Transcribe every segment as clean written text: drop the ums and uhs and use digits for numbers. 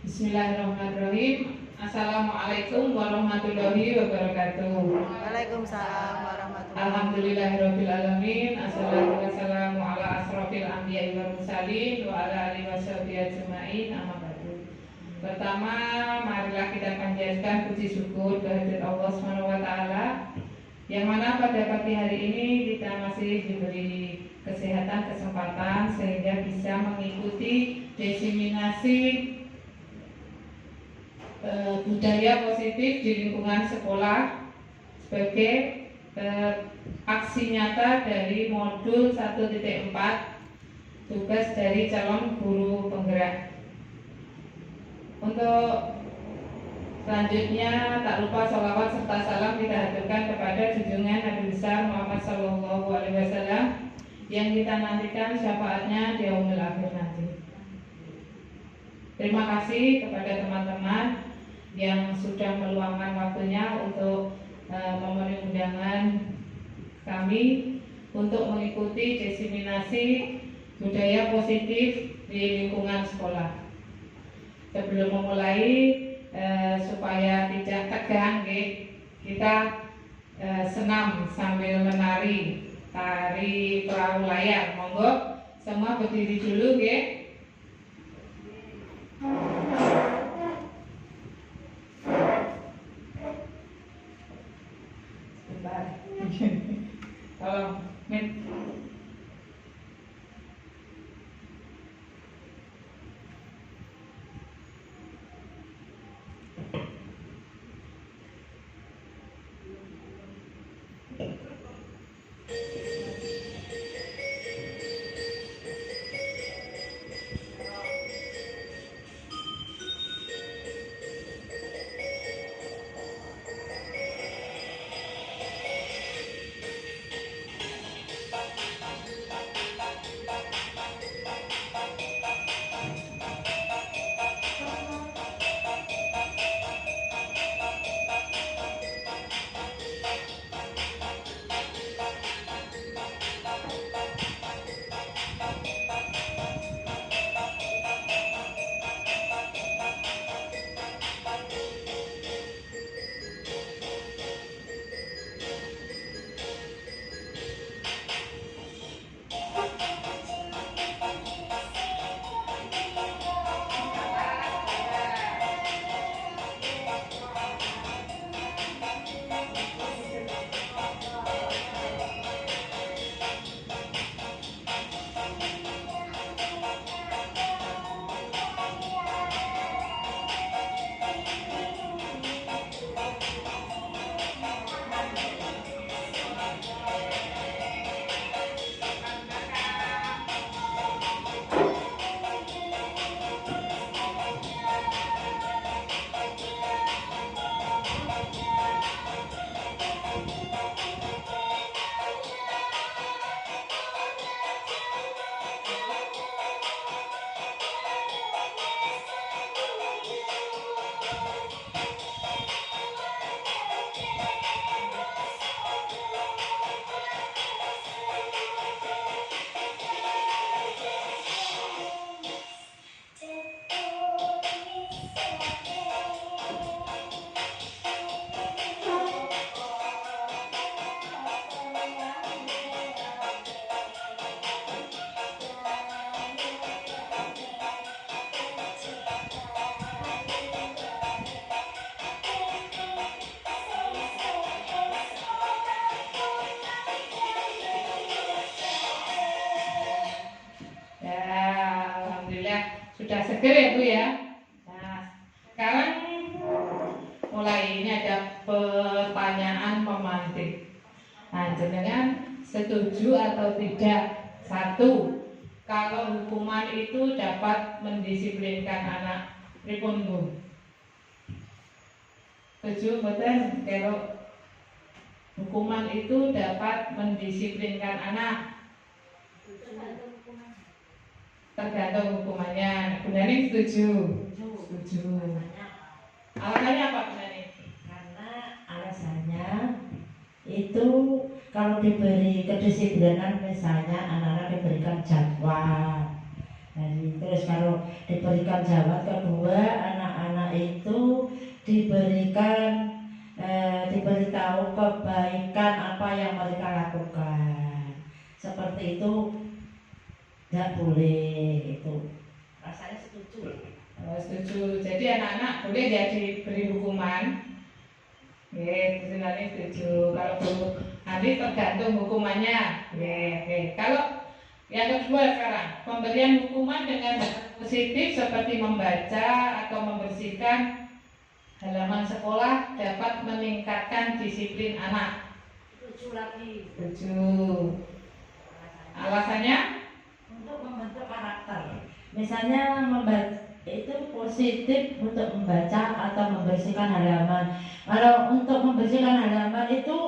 Bismillahirrahmanirrahim. Assalamualaikum warahmatullahi wabarakatuh. Waalaikumsalam warahmatullahi wabarakatuh. Alhamdulillahirabbil alamin. Assalatu wassalamu ala asrofil anbiya'i wal mursalin wa ala alihi washabihi ajmain. Amma ba'du. Pertama, marilah kita panjatkan puji syukur kehadirat Allah Subhanahu wa taala yang mana pada pagi hari ini kita masih diberi kesehatan, kesempatan sehingga bisa mengikuti diseminasi budaya positif di lingkungan sekolah sebagai aksi nyata dari modul 1.4 tugas dari calon guru penggerak. Untuk selanjutnya tak lupa sholawat serta salam kita haturkan kepada junjungan Nabi besar Muhammad SAW yang kita nantikan syafaatnya di yaumil akhir nanti. Terima kasih kepada teman-teman yang sudah meluangkan waktunya untuk memenuhi undangan kami untuk mengikuti diseminasi budaya positif di lingkungan sekolah. Sebelum memulai, supaya tidak tegang, kita senam sambil menari tari perahu layar. Monggo semua berdiri dulu, Tolong, sudah seger ya Bu ya. Nah, sekarang mulai ini ada pertanyaan pemantik. Nah, jenengan setuju atau tidak? 1. Kalau hukuman itu dapat mendisiplinkan anak, pripun Bu? Setuju mboten kalau hukuman itu dapat mendisiplinkan anak? Tergantung hukumannya. Bu Nani setuju? Setuju. Alasannya apa Bu Nani? Karena alasannya itu kalau diberi kedisiplinan, misalnya anak-anak diberikan jadwal, terus kalau diberikan jadwal kedua anak diberitahu kebaikan apa yang mereka lakukan. Seperti itu tidak boleh itu. Rasanya setuju. Setuju. Jadi anak-anak boleh ya diberi hukuman. Sebenarnya setuju. Kalau Bu Andi tergantung hukumannya. Kalau yang kedua sekarang, pemberian hukuman dengan positif seperti membaca atau membersihkan halaman sekolah dapat meningkatkan disiplin anak. Setuju lagi. Setuju. Alasannya? Untuk membentuk karakter. Misalnya itu positif untuk membaca atau membersihkan halaman. Kalau untuk membersihkan halaman itu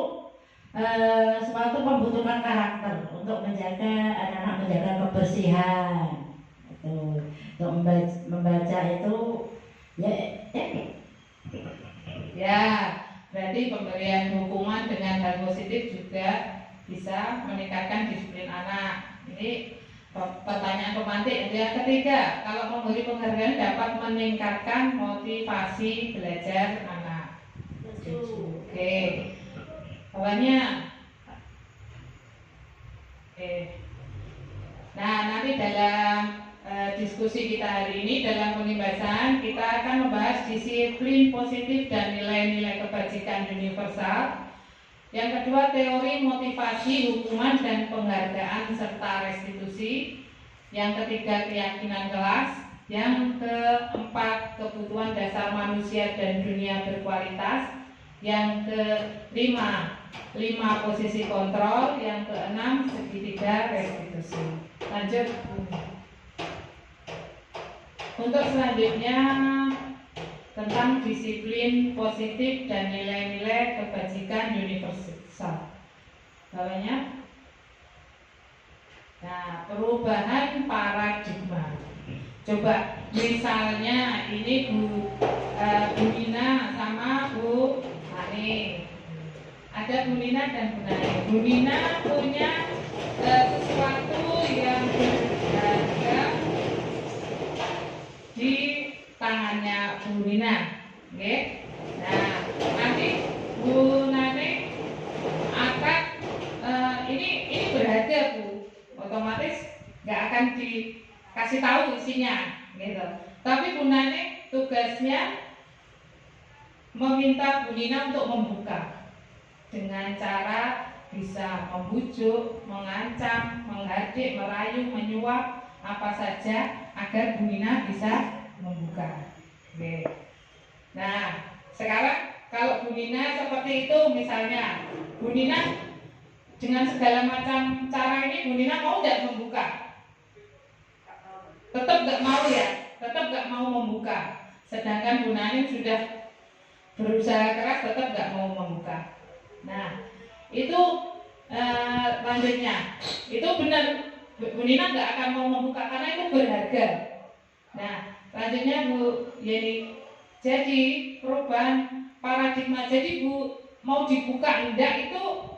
suatu pembentukan karakter untuk menjaga anak-anak menjaga kebersihan. Itu untuk membaca itu ya berarti pemberian hukuman dengan hal positif juga bisa meningkatkan disiplin anak. Ini pertanyaan pemantik. Yang ketiga, kalau memberi penghargaan dapat meningkatkan motivasi belajar anak. Oke. Bawahnya. Nah, nanti dalam diskusi kita hari ini dalam pembahasan kita akan membahas disiplin positif dan nilai-nilai kebajikan universal. Yang kedua, teori motivasi, hukuman dan penghargaan serta restitusi. Yang ketiga, keyakinan kelas. Yang keempat, kebutuhan dasar manusia dan dunia berkualitas. Yang kelima, 5 posisi kontrol. Yang keenam, segitiga restitusi. Lanjut. Untuk selanjutnya tentang disiplin positif dan nilai-nilai kebajikan universal. Bawahnya. Nah, perubahan paradigma. Coba misalnya ini Bu Nina sama Bu Ani. Ada Bu Nina dan Bu Nani. Bu Nina punya sesuatu yang berharga di tangannya Bu Nina. Oke. Nah, nanti Bu Nani akan ini berharga Bu. Otomatis nggak akan dikasih tahu isinya, gitu. Tapi Bu Nani tugasnya meminta Bu Nina untuk membuka dengan cara bisa membujuk, mengancam, menghadik, merayu, menyuap, apa saja agar Bu Nina bisa membuka. Oke. Nah, sekarang kalau Bu Nina seperti itu, misalnya Bu Nina dengan segala macam cara ini, Bu Nina mau nggak membuka? Tetap nggak mau ya, tetap nggak mau membuka. Sedangkan Bu Nani sudah berusaha keras, tetap nggak mau membuka. Nah, itu lanjutnya, itu benar Bu Nina nggak akan mau membuka karena itu berharga. Nah, lanjutnya Bu Yeni, jadi perubahan paradigma. Jadi Bu mau dibuka enggak itu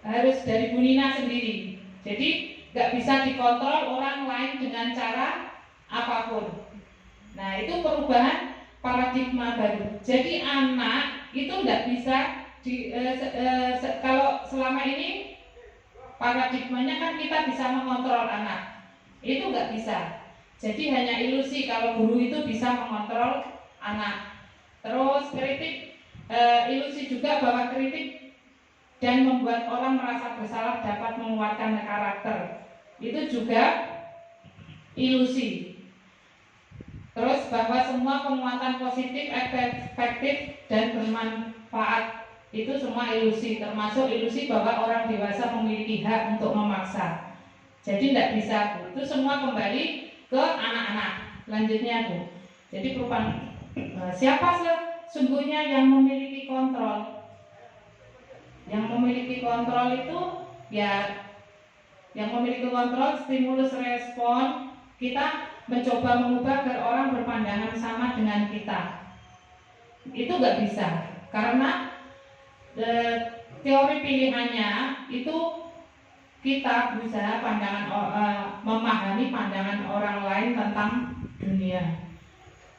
harus dari Bu Nina sendiri. Jadi nggak bisa dikontrol orang lain dengan cara apapun. Nah, itu perubahan paradigma baru. Jadi anak itu nggak bisa kalau selama ini paradigmanya kan kita bisa mengontrol anak, itu nggak bisa. Jadi hanya ilusi kalau guru itu bisa mengontrol anak. Terus kritik, ilusi juga bahwa kritik dan membuat orang merasa bersalah dapat menguatkan karakter. Itu juga ilusi. Terus bahwa semua penguatan positif, efektif dan bermanfaat itu semua ilusi, termasuk ilusi bahwa orang dewasa memiliki hak untuk memaksa. Jadi tidak bisa Bu. Itu semua kembali ke anak-anak. Lanjutnya Bu. Jadi perubahan siapa sesungguhnya yang memiliki kontrol? Yang memiliki kontrol itu ya, yang memiliki kontrol stimulus respon. Kita mencoba mengubah agar orang berpandangan sama dengan kita. Itu nggak bisa karena teori pilihannya itu kita berusaha memahami pandangan orang lain tentang dunia.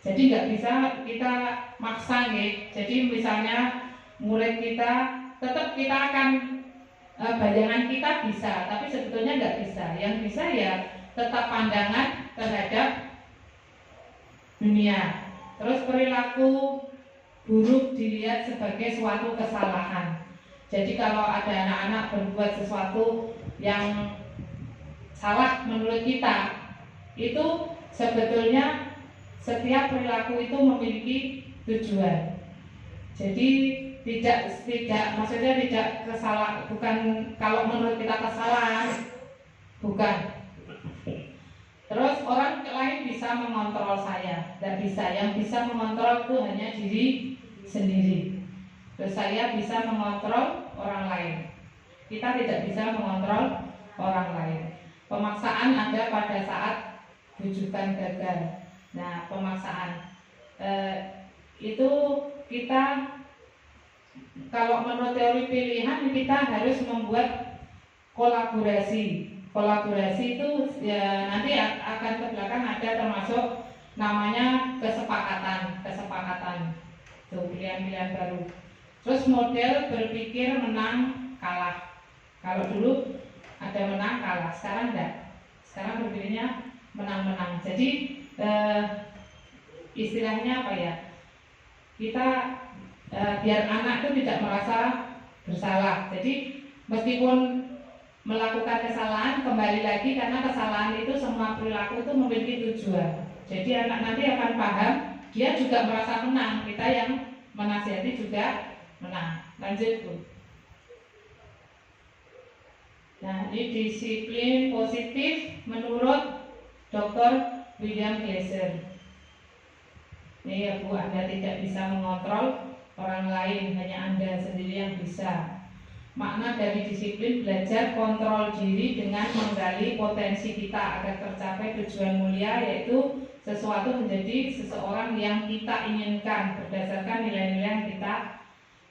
Jadi nggak bisa kita maksa nih. Jadi misalnya murid kita tetap kita akan bayangan kita bisa, tapi sebetulnya nggak bisa. Yang bisa ya tetap pandangan terhadap dunia. Terus perilaku buruk dilihat sebagai suatu kesalahan. Jadi kalau ada anak-anak berbuat sesuatu yang salah menurut kita, itu sebetulnya setiap perilaku itu memiliki tujuan. Jadi maksudnya tidak kesalahan, bukan kalau menurut kita kesalahan, bukan. Terus orang lain bisa mengontrol saya, tidak bisa. Yang bisa mengontrol itu hanya diri sendiri. Terus saya bisa mengontrol orang lain. Kita tidak bisa mengontrol orang lain. Pemaksaan ada pada saat bujukan gagal. Nah, pemaksaan itu kita kalau menurut teori pilihan kita harus membuat kolaborasi. Kolaborasi itu ya nanti akan ke belakang ada termasuk namanya kesepakatan. Tuh pilihan-pilihan baru. Terus model berpikir menang kalah. Kalau dulu ada menang kalah, sekarang enggak. Sekarang berpikirnya menang-menang. Jadi istilahnya apa ya? Kita biar anak itu tidak merasa bersalah. Jadi meskipun melakukan kesalahan, kembali lagi karena kesalahan itu semua perilaku itu memiliki tujuan. Jadi anak nanti akan paham, dia juga merasa menang. Kita yang menasihati juga menang. Lanjut Bu. Nah, ini disiplin positif menurut Dr. William Glasser. Ini ya Bu, Anda tidak bisa mengontrol orang lain, hanya Anda sendiri yang bisa. Makna dari disiplin belajar kontrol diri dengan menggali potensi kita agar tercapai tujuan mulia, yaitu sesuatu menjadi seseorang yang kita inginkan berdasarkan nilai-nilai yang kita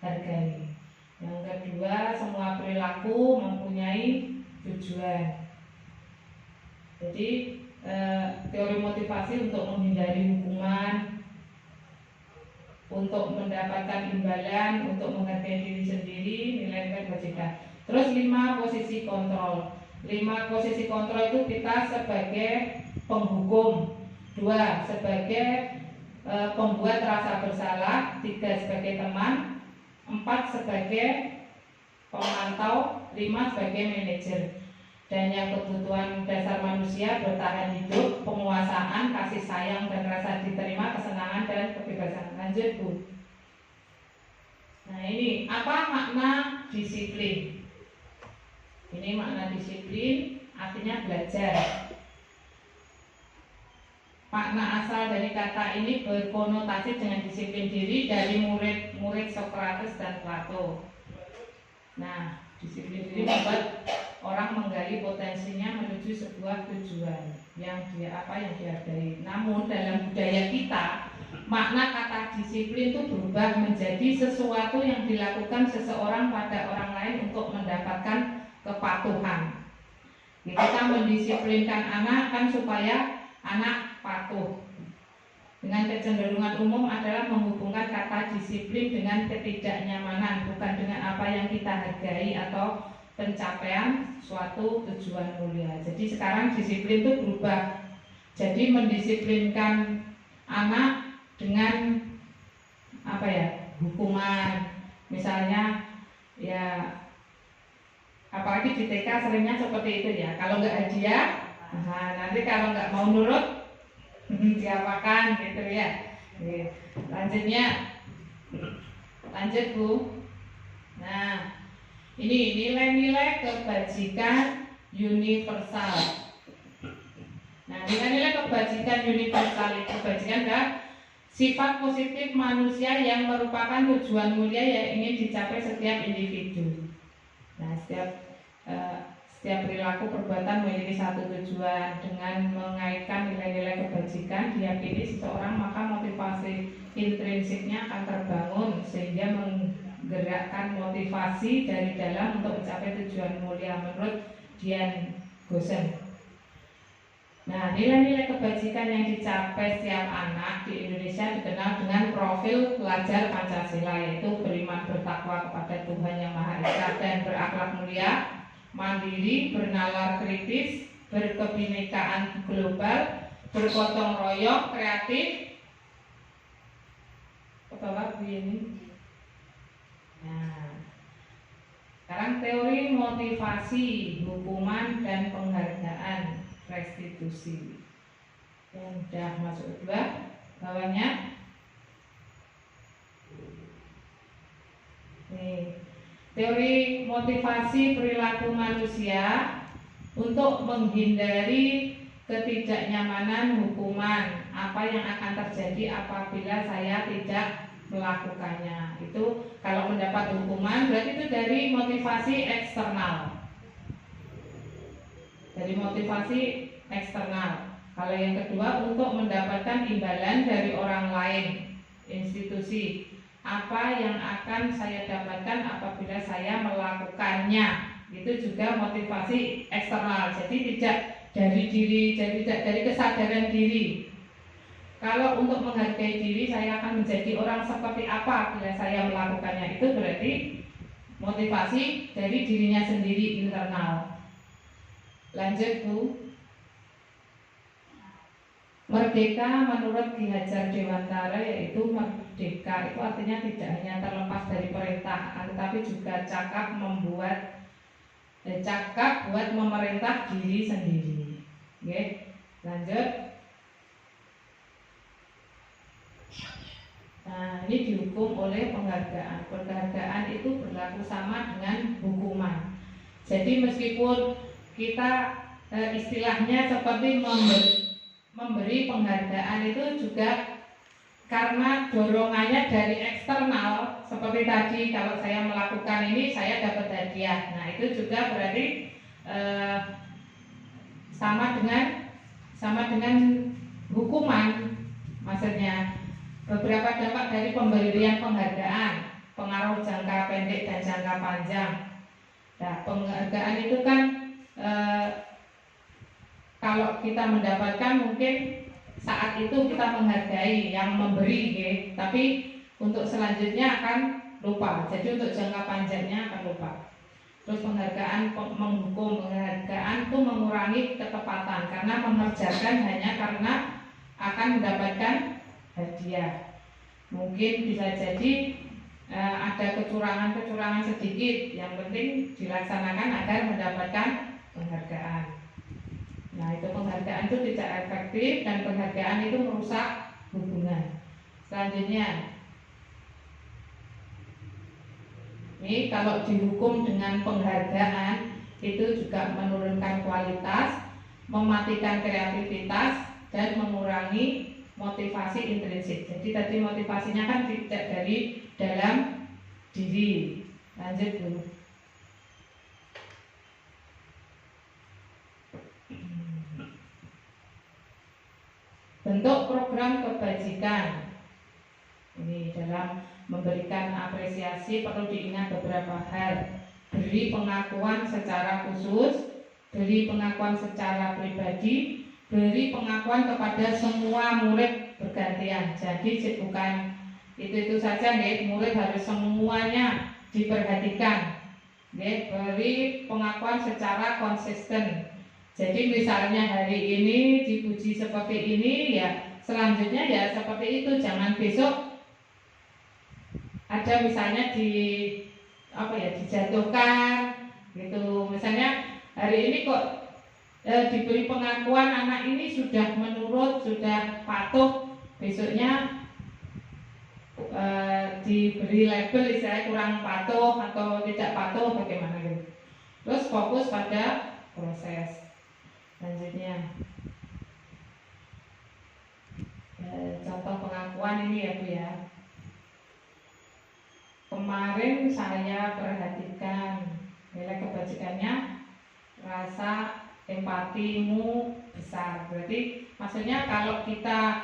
hargai. Yang kedua, semua perilaku mempunyai tujuan. Jadi teori motivasi untuk menghindari hukuman, untuk mendapatkan imbalan, untuk menghargai diri sendiri, nilai-nilai kebajikan. Terus 5 posisi kontrol. 5 posisi kontrol itu kita sebagai penghukum, 2 sebagai pembuat rasa bersalah, 3 sebagai teman, 4 sebagai pemantau, 5 sebagai manajer. Dan yang kebutuhan dasar manusia bertahan hidup, penguasaan, kasih sayang dan rasa diterima, kesenangan dan kebebasan. Lanjut Bu. Nah ini apa makna disiplin? Ini makna disiplin artinya belajar. Makna asal dari kata ini berkonotasi dengan disiplin diri dari murid-murid Socrates dan Plato. Nah, disiplin diri membuat orang menggali potensinya menuju sebuah tujuan yang dihargai. Namun dalam budaya kita, makna kata disiplin itu berubah menjadi sesuatu yang dilakukan seseorang pada orang lain untuk mendapatkan kepatuhan. Kita mendisiplinkan anak kan supaya anak patuh. Dengan kecenderungan umum adalah menghubungkan kata disiplin dengan ketidaknyamanan, bukan dengan apa yang kita hargai atau pencapaian suatu tujuan mulia. Jadi sekarang disiplin itu berubah. Jadi mendisiplinkan anak dengan hukuman. Misalnya ya apalagi di TK seringnya seperti itu ya. Kalau nggak hadiah, nanti kalau nggak mau nurut diapakan gitu ya. Lanjut Bu. Nah, ini nilai-nilai kebajikan universal. Nah, nilai-nilai kebajikan universal itu kebajikan adalah sifat positif manusia yang merupakan tujuan mulia yang ingin dicapai setiap individu. Nah, setiap perilaku perbuatan memiliki satu tujuan. Dengan mengaitkan nilai-nilai kebajikan, diyakini seseorang maka motivasi intrinsiknya akan terbangun sehingga menggerakkan motivasi dari dalam untuk mencapai tujuan mulia menurut Dian Gosen. Nah, nilai-nilai kebajikan yang dicapai setiap anak di Indonesia dikenal dengan profil pelajar Pancasila, yaitu beriman bertakwa kepada Tuhan Yang Maha Esa dan berakhlak mulia, mandiri, bernalar kritis, berkebinekaan global, bergotong royong, kreatif. Ketawa begini. Nah, sekarang teori motivasi, hukuman dan penghargaan, restitusi. Yang sudah masuk kedua, bawahnya. Nih, teori motivasi perilaku manusia untuk menghindari ketidaknyamanan hukuman, apa yang akan terjadi apabila saya tidak melakukannya. Itu kalau mendapat hukuman berarti itu dari motivasi eksternal. Dari motivasi eksternal. Kalau yang kedua untuk mendapatkan imbalan dari orang lain, institusi. Apa yang akan saya dapatkan apabila saya melakukannya. Itu juga motivasi eksternal. Jadi tidak dari diri, tidak dari kesadaran diri. Kalau untuk menghargai diri, saya akan menjadi orang seperti apa bila saya melakukannya. Itu berarti motivasi dari dirinya sendiri, internal. Lanjut Bu. Merdeka menurut Ki Hajar Dewantara yaitu merdeka itu artinya tidak hanya terlepas dari perintah, tetapi juga cakap buat memerintah diri sendiri. Oke, lanjut. Nah, ini dihukum oleh penghargaan. Penghargaan itu berlaku sama dengan hukuman. Jadi meskipun kita istilahnya seperti memberi penghargaan itu juga karena dorongannya dari eksternal, seperti tadi kalau saya melakukan ini saya dapat hadiah. Nah, itu juga berarti sama dengan hukuman. Maksudnya beberapa dampak dari pemberian penghargaan, pengaruh jangka pendek dan jangka panjang. Nah, penghargaan itu kan kalau kita mendapatkan mungkin saat itu kita menghargai yang memberi, ya. Tapi untuk selanjutnya akan lupa. Jadi untuk jangka panjangnya akan lupa. Terus penghargaan menghukum, penghargaan itu mengurangi ketepatan karena mengerjakan hanya karena akan mendapatkan hadiah. Mungkin bisa jadi ada kecurangan sedikit, yang penting dilaksanakan agar mendapatkan penghargaan. Nah, itu penghargaan itu tidak efektif dan penghargaan itu merusak hubungan. Selanjutnya, ini kalau dihukum dengan penghargaan itu juga menurunkan kualitas, mematikan kreativitas dan mengurangi motivasi intrinsik. Jadi tadi motivasinya kan tidak dari dalam diri. Lanjut dulu. Bentuk program kebajikan. Ini dalam memberikan apresiasi perlu diingat beberapa hal. Beri pengakuan secara khusus, beri pengakuan secara pribadi, beri pengakuan kepada semua murid bergantian. Jadi bukan itu saja, murid harus semuanya diperhatikan. Beri pengakuan secara konsisten. Jadi misalnya hari ini dipuji seperti ini, ya selanjutnya ya seperti itu. Jangan besok ada misalnya dijatuhkan gitu. Misalnya hari ini kok diberi pengakuan anak ini sudah menurut, sudah patuh, besoknya diberi label misalnya kurang patuh atau tidak patuh bagaimana gitu. Terus fokus pada proses. Selanjutnya contoh pengakuan ini ya Bu ya. Kemarin saya perhatikan nilai kebajikannya, rasa empatimu besar. Berarti maksudnya kalau kita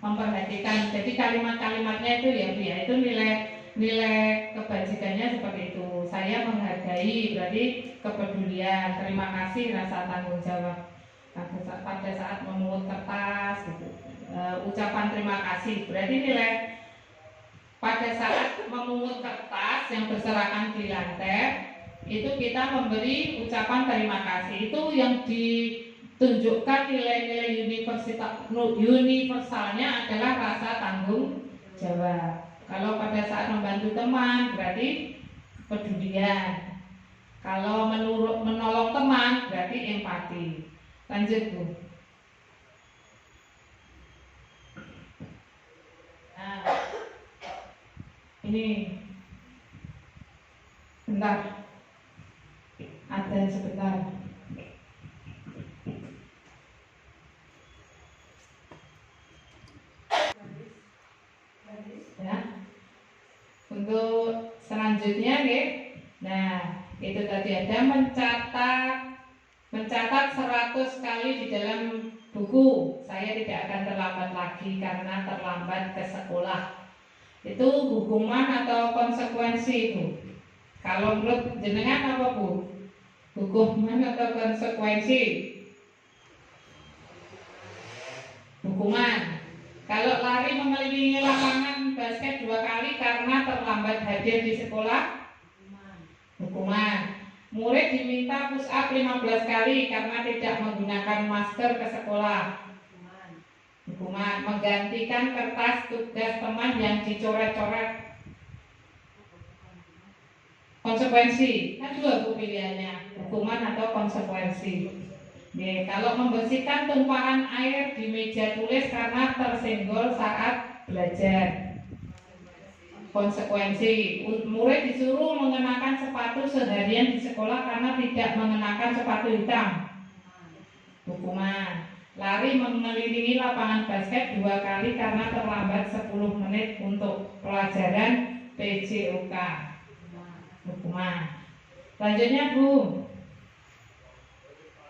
memperhatikan, jadi kalimat-kalimatnya itu ya Bu ya, itu nilai nilai kebajikannya seperti itu. Saya menghargai berarti kepedulian, terima kasih, rasa tanggung jawab pada saat memungut kertas gitu. Ucapan terima kasih berarti nilai pada saat memungut kertas yang berserakan di lantai itu kita memberi ucapan terima kasih. Itu yang ditunjukkan nilai-nilai universalnya adalah rasa tanggung jawab. Kalau pada saat membantu teman berarti kepedulian. Kalau menolong teman berarti empati. Lanjut Bu. Nah, ini bentar. Ada sebentar. Ya. Untuk selanjutnya nih. Nah, itu tadi ada mencatat 100 kali di dalam buku. Saya tidak akan terlambat lagi karena terlambat ke sekolah. Itu hukuman atau konsekuensi itu? Kalau menurut jenengan apa Bu? Hukuman atau konsekuensi? Hukuman. Kalau lari mengelilingi lapangan basket 2 kali karena terlambat hadir di sekolah, hukuman. Murid diminta push up 15 kali karena tidak menggunakan masker ke sekolah, hukuman. Menggantikan kertas tugas teman yang dicoret-coret, konsekuensi. Kan 2 pilihannya, hukuman atau konsekuensi. Nih, kalau membersihkan tumpahan air di meja tulis karena tersenggol saat belajar, konsekuensi. Murid disuruh mengenakan sepatu seharian di sekolah karena tidak mengenakan sepatu hitam, hukuman. Lari mengelilingi lapangan basket 2 kali karena terlambat 10 menit untuk pelajaran PJOK, hukuman. Selanjutnya Bu.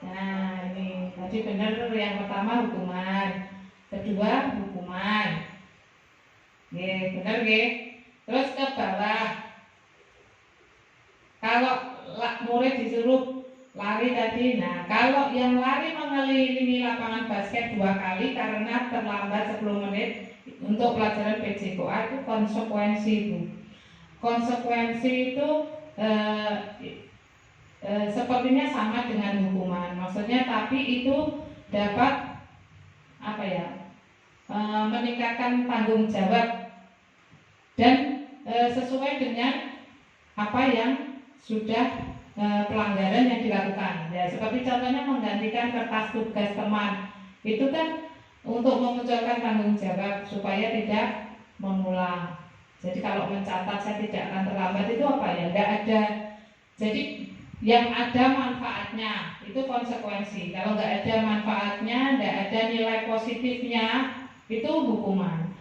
Nah, ini tadi benar yang pertama hukuman, kedua hukuman. Benar nggih? Terus ke bawah. Kalau murid disuruh lari tadi, nah kalau yang lari mengelilingi lapangan basket 2 kali karena terlambat 10 menit untuk pelajaran PJKA itu konsekuensi Bu. Konsekuensi itu sepertinya sama dengan hukuman, maksudnya tapi itu dapat meningkatkan tanggung jawab dan sesuai dengan apa yang sudah pelanggaran yang dilakukan. Ya, seperti contohnya menggantikan kertas tugas teman, itu kan untuk memunculkan tanggung jawab supaya tidak mengulang. Jadi kalau mencatat saya tidak akan terlambat itu apa ya? Tidak ada. Jadi yang ada manfaatnya itu konsekuensi. Kalau nggak ada manfaatnya, nggak ada nilai positifnya, itu hukuman.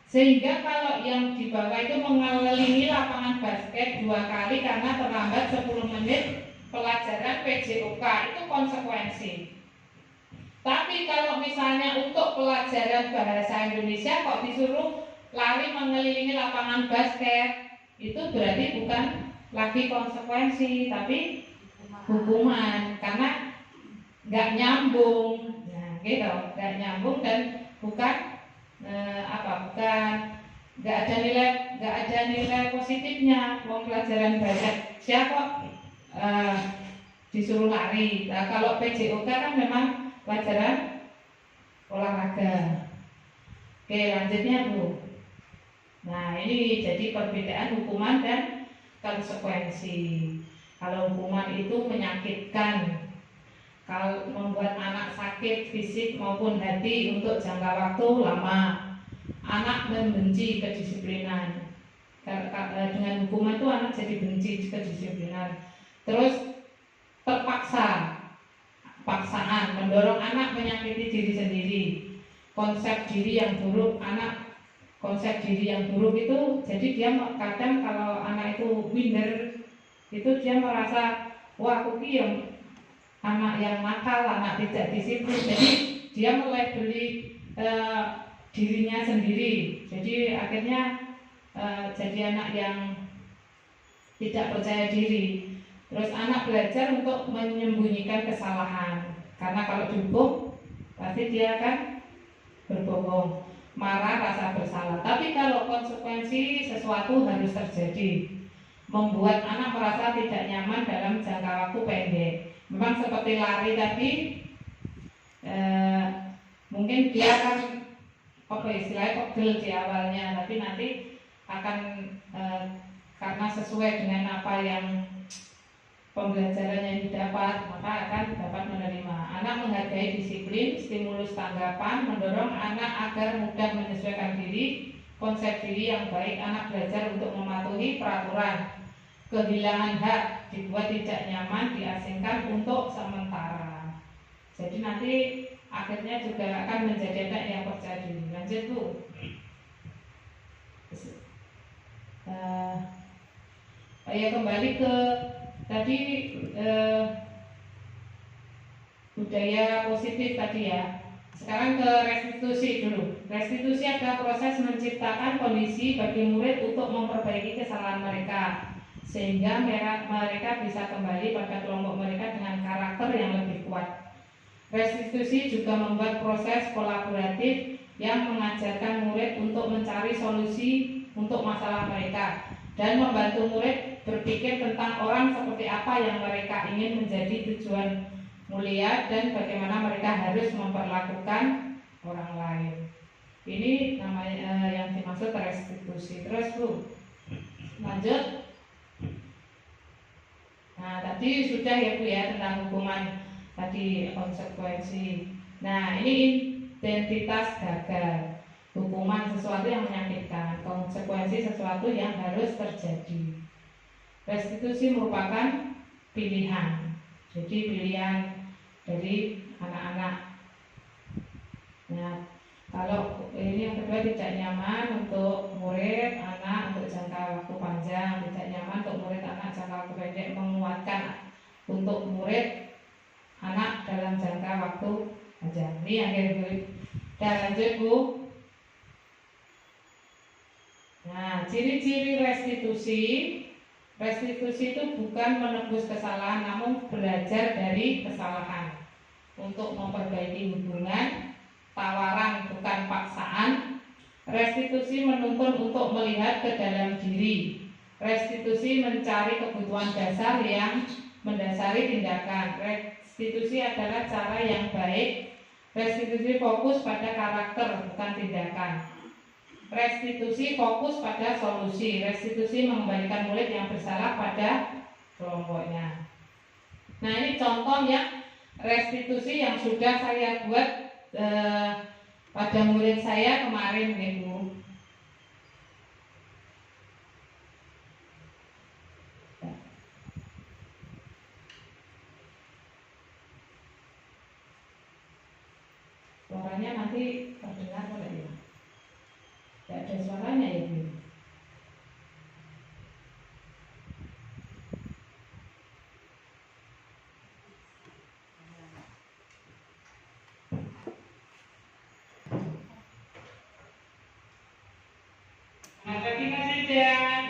Sehingga kalau yang di bawah itu mengelilingi lapangan basket 2 kali karena terlambat 10 menit pelajaran PJOK, itu konsekuensi. Tapi kalau misalnya untuk pelajaran bahasa Indonesia kok disuruh lari mengelilingi lapangan basket, itu berarti bukan lagi konsekuensi tapi hukuman karena nggak nyambung. Nah, gitu, nggak nyambung dan bukan nggak ada nilai positifnya. Wong pelajaran bahasa siapa disuruh lari. Nah, kalau PJOK kan memang pelajaran olahraga. Oke, lanjutnya Bu. Nah, ini jadi perbedaan hukuman dan konsekuensi. Kalau hukuman itu menyakitkan, kalau membuat anak sakit fisik maupun hati untuk jangka waktu lama. Anak membenci kedisiplinan. Dengan hukuman itu anak jadi benci kedisiplinan. Terus paksaan mendorong anak menyakiti diri sendiri. Konsep diri yang buruk itu jadi dia kadang kalau anak itu minder itu dia merasa wah aku anak yang nakal, anak tidak disiplin, jadi dia melabeli dirinya sendiri. Jadi akhirnya jadi anak yang tidak percaya diri. Terus anak belajar untuk menyembunyikan kesalahan, karena kalau dihukum pasti dia akan berbohong, marah, rasa bersalah. Tapi kalau konsekuensi sesuatu harus terjadi, membuat anak merasa tidak nyaman dalam jangka waktu pendek. Memang seperti lari tadi, mungkin dia akan istilahnya pegel di awalnya, tapi nanti akan karena sesuai dengan apa yang pembelajaran yang didapat, maka akan dapat menerima. Anak menghargai disiplin, stimulus tanggapan, mendorong anak agar mudah menyesuaikan diri, konsep diri yang baik. Anak belajar untuk mematuhi peraturan. Kehilangan hak, dibuat tidak nyaman, diasingkan untuk sementara. Jadi nanti akhirnya juga akan menjadi anak yang percaya diri. Lanjut Bu. Ya kembali ke tadi budaya positif tadi ya. Sekarang ke restitusi dulu. Restitusi adalah proses menciptakan kondisi bagi murid untuk memperbaiki kesalahan mereka, sehingga mereka bisa kembali pada kelompok mereka dengan karakter yang lebih kuat. Restitusi juga membuat proses kolaboratif yang mengajarkan murid untuk mencari solusi untuk masalah mereka dan membantu murid berpikir tentang orang seperti apa yang mereka ingin menjadi tujuan mulia dan bagaimana mereka harus memperlakukan orang lain. Ini namanya yang dimaksud restitusi. Terus Bu, lanjut. Nah tadi sudah ya Bu ya tentang hukuman tadi, konsekuensi. Nah ini identitas gagal, hukuman sesuatu yang menyakitkan, konsekuensi sesuatu yang harus terjadi. Restitusi merupakan pilihan, jadi pilihan dari anak-anak. Nah, kalau ini yang kedua, tidak nyaman untuk murid anak untuk jangka waktu panjang, tidak nyaman untuk murid anak jangka waktu pendek, menguatkan untuk murid anak dalam jangka waktu panjang. Ini yang kedua. Dan lanjut Bu. Nah, ciri-ciri restitusi. Restitusi itu bukan menebus kesalahan, namun belajar dari kesalahan untuk memperbaiki hubungan, tawaran bukan paksaan. Restitusi menuntun untuk melihat ke dalam diri. Restitusi mencari kebutuhan dasar yang mendasari tindakan. Restitusi adalah cara yang baik. Restitusi fokus pada karakter bukan tindakan. Restitusi fokus pada solusi. Restitusi mengembalikan murid yang bersalah pada kelompoknya. Nah ini contoh yang restitusi yang sudah saya buat pada murid saya kemarin Bu. Suaranya nanti terdengar oleh ya? Tidak ada suaranya ya Bu. Makasih Mas Ridan.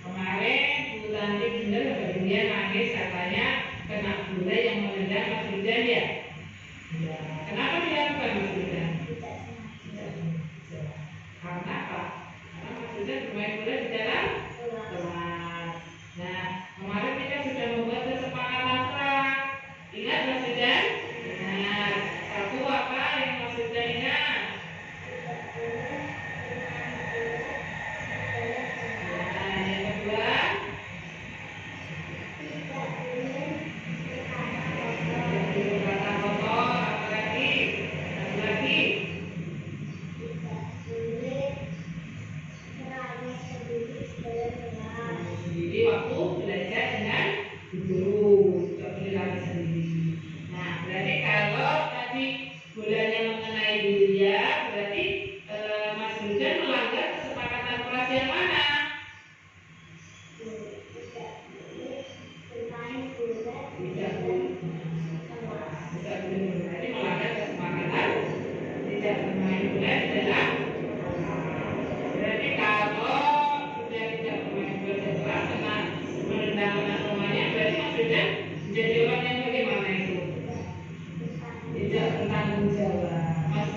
Kemarin Bu Tanti bener dia nangis katanya kena gula yang menendang Mas Ridan ya. Kenapa dia lupa Mas Ridan? Karena apa? Karena Mas Ridan bermain bola di dalam kelas. Nah, kemarin kita sudah membuat kesepakatan kelas. Ingat Mas Ridan? Nah, satu apa yang Mas Ridan ingat? Nah, yang kedua, kata kotor, apa lagi? Satu lagi.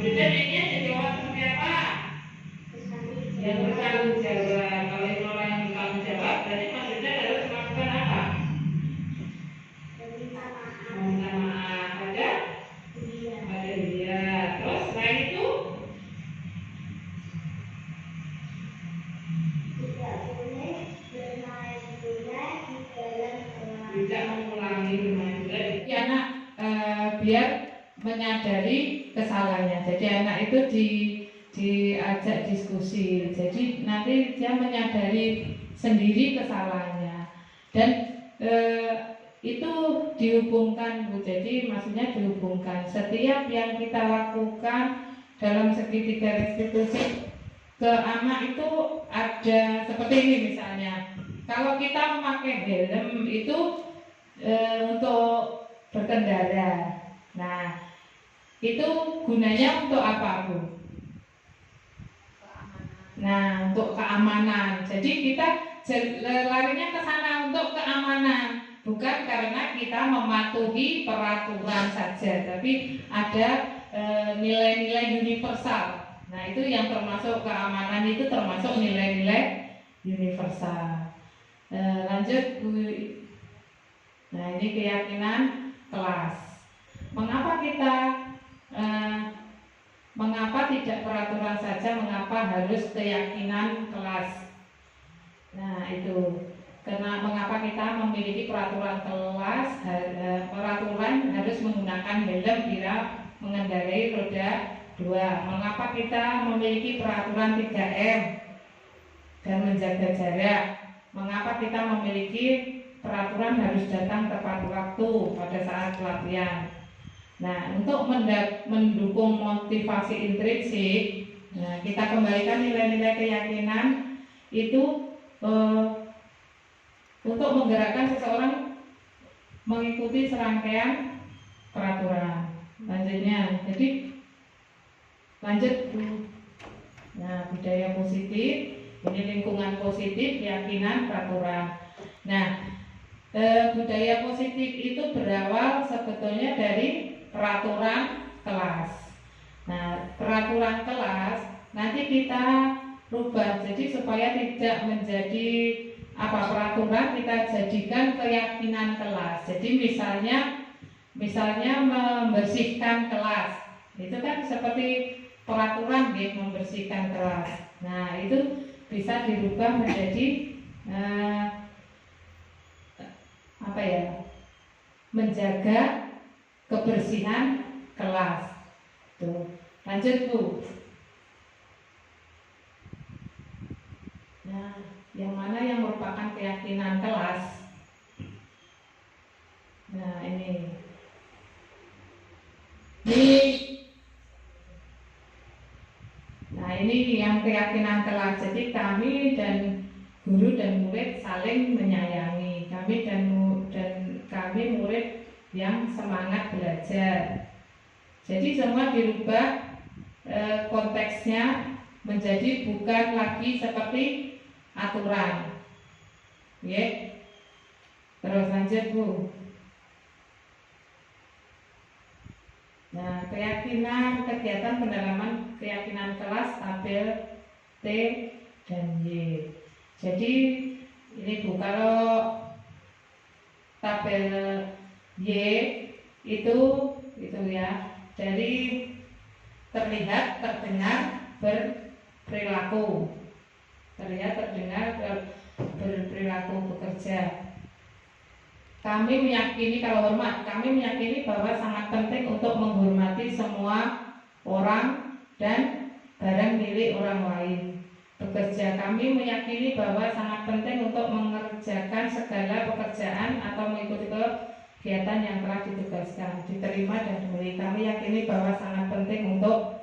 Maksudnya ini jawab seperti apa? Yang bertanggung jawab. Kalau itu orang yang bertanggung jawab, berarti maksudnya harus melakukan apa? Meminta maaf. Ada? Ada dia. Terus selain itu? Tidak mengulangi bermain bola. Jadi anak biar menyadari kesalahannya. Jadi anak itu diajak diskusi. Jadi nanti dia menyadari sendiri kesalahannya. Dan itu dihubungkan, Bu. Jadi maksudnya dihubungkan. Setiap yang kita lakukan dalam segitiga restitusi ke anak itu ada seperti ini misalnya. Kalau kita memakai helm itu untuk berkendara. Nah, itu gunanya untuk apa, Bu? Nah, untuk keamanan. Jadi kita larinya ke sana untuk keamanan, bukan karena kita mematuhi peraturan saja, tapi ada nilai-nilai universal. Nah, itu yang termasuk keamanan, itu termasuk nilai-nilai universal. Lanjut, Bu. Nah, ini keyakinan kelas. Mengapa tidak peraturan saja, mengapa harus keyakinan kelas? Nah, itu karena mengapa kita memiliki peraturan kelas, peraturan harus menggunakan helm bila mengendarai roda 2. Mengapa kita memiliki peraturan 3M dan menjaga jarak? Mengapa kita memiliki peraturan harus datang tepat waktu pada saat pelatihan? Nah, untuk mendukung motivasi intrinsik, nah, kita kembalikan nilai-nilai keyakinan itu untuk menggerakkan seseorang mengikuti serangkaian peraturan. Lanjutnya, jadi lanjut. Nah, budaya positif, ini lingkungan positif, keyakinan, peraturan. Nah, budaya positif itu berawal sebetulnya dari peraturan kelas. Nah, peraturan kelas nanti kita rubah jadi supaya tidak menjadi peraturan, kita jadikan keyakinan kelas. Jadi misalnya membersihkan kelas, itu kan seperti peraturan gitu, membersihkan kelas. Nah, itu bisa dirubah menjadi menjaga kebersihan kelas. Tuh. Lanjut, Bu. Nah, yang mana yang merupakan keyakinan kelas? Nah, ini yang keyakinan kelas. Jadi kami dan guru dan murid saling menyayangi. Kami murid yang semangat belajar. Jadi semua dirubah konteksnya menjadi bukan lagi seperti aturan. Ya. Terus lanjut, Bu. Nah, keyakinan kegiatan pendalaman keyakinan kelas tabel T dan Y. Jadi ini Bu, kalau tabel Y itu ya, dari terlihat, terdengar, berperilaku. Terlihat, terdengar, berperilaku, bekerja. Kami meyakini, kalau hormat, kami meyakini bahwa sangat penting untuk menghormati semua orang dan barang milik orang lain. Bekerja, kami meyakini bahwa sangat penting untuk mengerjakan segala pekerjaan atau mengikuti kegiatan yang telah ditugaskan, diterima dan diberi. Kami yakini bahwa sangat penting untuk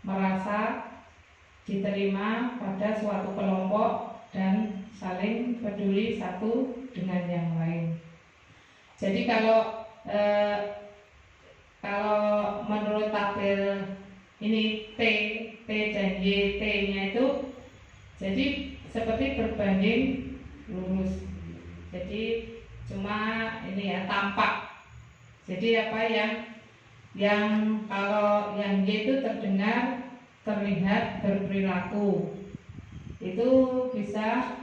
merasa diterima pada suatu kelompok dan saling peduli satu dengan yang lain. Jadi kalau menurut tabel ini T dan Y, T-nya itu jadi seperti berbanding lurus. Jadi cuma ini ya, tampak. Jadi apa yang Yang kalau yang Y itu terdengar, terlihat, berperilaku. Itu bisa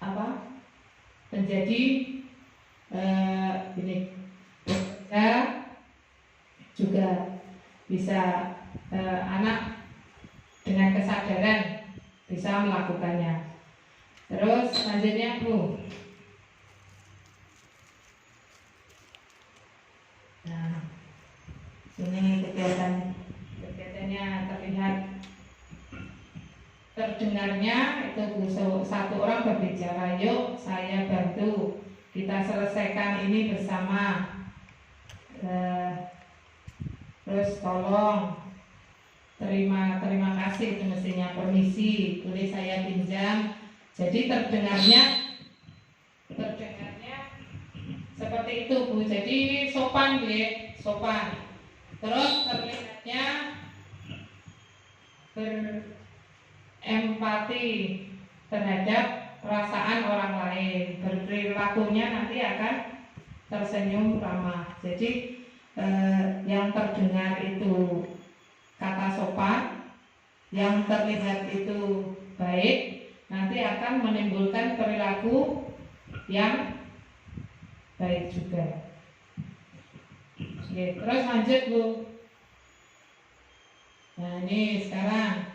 apa? Menjadi ini bekerja, juga bisa anak dengan kesadaran bisa melakukannya. Terus selanjutnya Bu. Nah, ini kegiatannya terlihat, terdengarnya itu satu orang berbicara, yuk saya bantu, kita selesaikan ini bersama. Terus tolong, terima kasih, itu mestinya permisi, boleh saya pinjam. Jadi terdengarnya seperti itu Bu. Jadi sopan ya, sopan. Terus terlihatnya berempati terhadap perasaan orang lain. Berperilakunya nanti akan tersenyum ramah. Jadi yang terdengar itu kata sopan, yang terlihat itu baik, nanti akan menimbulkan perilaku yang baik juga. Oke, terus lanjut Bu. Nah ini sekarang